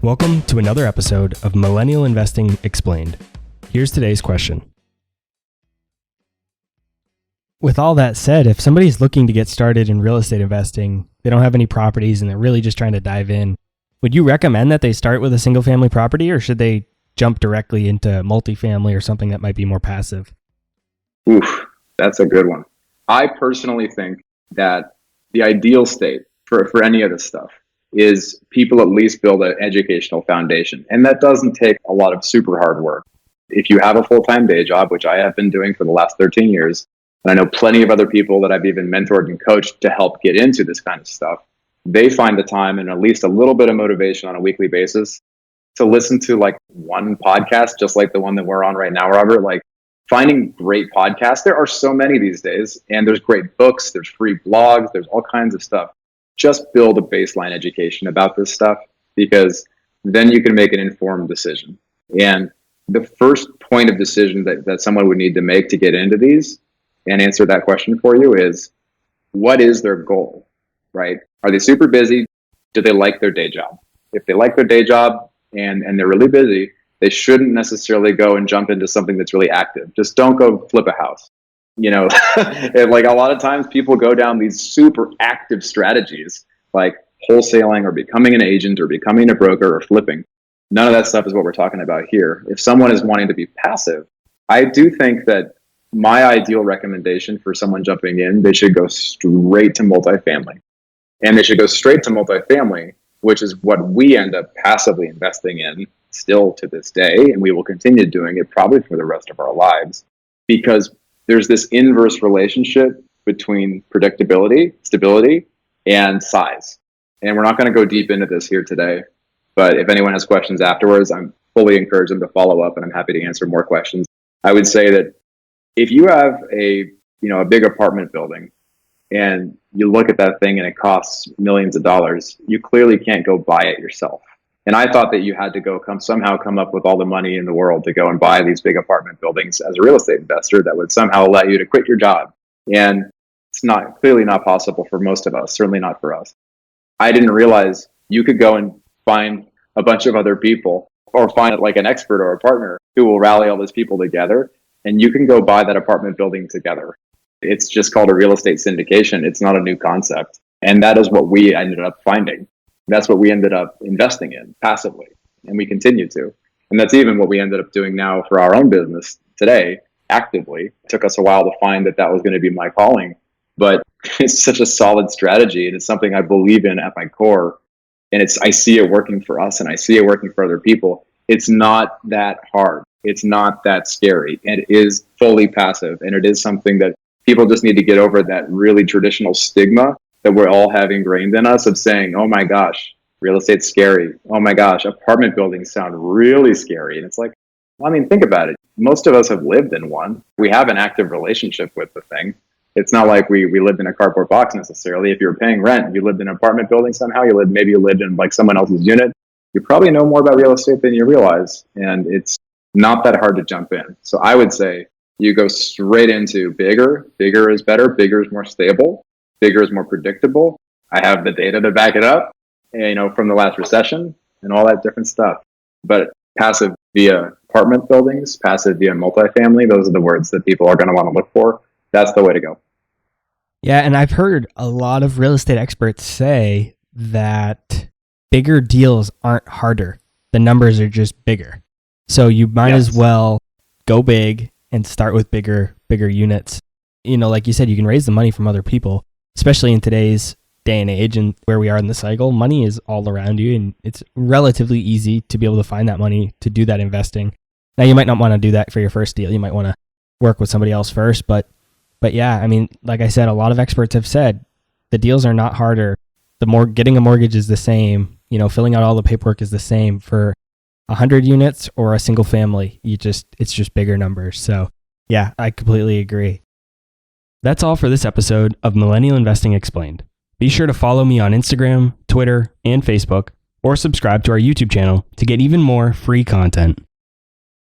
Welcome to another episode of Millennial Investing Explained. Here's today's question. With all that said, if somebody's looking to get started in real estate investing, they don't have any properties and they're really just trying to dive in, would you recommend that they start with a single family property, or should they jump directly into multifamily or something that might be more passive? Oof, that's a good one. I personally think that the ideal state for any of this stuff is people at least build an educational foundation. And that doesn't take a lot of super hard work. If you have a full-time day job, which I have been doing for the last 13 years, and I know plenty of other people that I've even mentored and coached to help get into this kind of stuff, they find the time and at least a little bit of motivation on a weekly basis to listen to like one podcast, just like the one that we're on right now, Robert. Like finding great podcasts. There are so many these days, and there's great books, there's free blogs, there's all kinds of stuff. Just build a baseline education about this stuff, because then you can make an informed decision. And the first point of decision that someone would need to make to get into these and answer that question for you is, what is their goal, right? Are they super busy? Do they like their day job? If they like their day job and they're really busy, they shouldn't necessarily go and jump into something that's really active. Just don't go flip a house. You know, like a lot of times people go down these super active strategies like wholesaling or becoming an agent or becoming a broker or flipping. None of that stuff is what we're talking about here. If someone is wanting to be passive, I do think that my ideal recommendation for someone jumping in, they should go straight to multifamily. And they should go straight to multifamily, which is what we end up passively investing in still to this day. And we will continue doing it probably for the rest of our lives, because there's this inverse relationship between predictability, stability, and size. And we're not going to go deep into this here today, but if anyone has questions afterwards, I'm fully encourage them to follow up, and I'm happy to answer more questions. I would say that if you have a big apartment building and you look at that thing and it costs millions of dollars, you clearly can't go buy it yourself. And I thought that you had to go somehow come up with all the money in the world to go and buy these big apartment buildings as a real estate investor that would somehow allow you to quit your job. And it's clearly not possible for most of us, certainly not for us. I didn't realize you could go and find a bunch of other people or find like an expert or a partner who will rally all those people together, and you can go buy that apartment building together. It's just called a real estate syndication. It's not a new concept. And that is what we ended up finding. That's what we ended up investing in passively, and we continue to. And that's even what we ended up doing now for our own business today, actively. It took us a while to find that was going to be my calling, but it's such a solid strategy, and it's something I believe in at my core. And I see it working for us, and I see it working for other people. It's not that hard. It's not that scary. And it is fully passive, and it is something that people just need to get over, that really traditional stigma that we're all have ingrained in us of saying, oh my gosh, real estate's scary. Oh my gosh, apartment buildings sound really scary. And it's like, well, I mean, think about it. Most of us have lived in one. We have an active relationship with the thing. It's not like we lived in a cardboard box necessarily. If you were paying rent, you lived in an apartment building somehow, maybe you lived in like someone else's unit. You probably know more about real estate than you realize. And it's not that hard to jump in. So I would say you go straight into bigger. Bigger is better. Bigger is more stable. Bigger is more predictable. I have the data to back it up, from the last recession and all that different stuff. But passive via apartment buildings, passive via multifamily, those are the words that people are going to want to look for. That's the way to go. Yeah, and I've heard a lot of real estate experts say that bigger deals aren't harder. The numbers are just bigger. So you might as well go big and start with bigger units. Like you said, you can raise the money from other people, especially in today's day and age and where we are in the cycle. Money is all around you, and it's relatively easy to be able to find that money to do that investing. Now, you might not want to do that for your first deal. You might want to work with somebody else first. But yeah, I mean, like I said, a lot of experts have said the deals are not harder. Getting a mortgage is the same. Filling out all the paperwork is the same for 100 units or a single family. It's just bigger numbers. So yeah, I completely agree. That's all for this episode of Millennial Investing Explained. Be sure to follow me on Instagram, Twitter, and Facebook, or subscribe to our YouTube channel to get even more free content.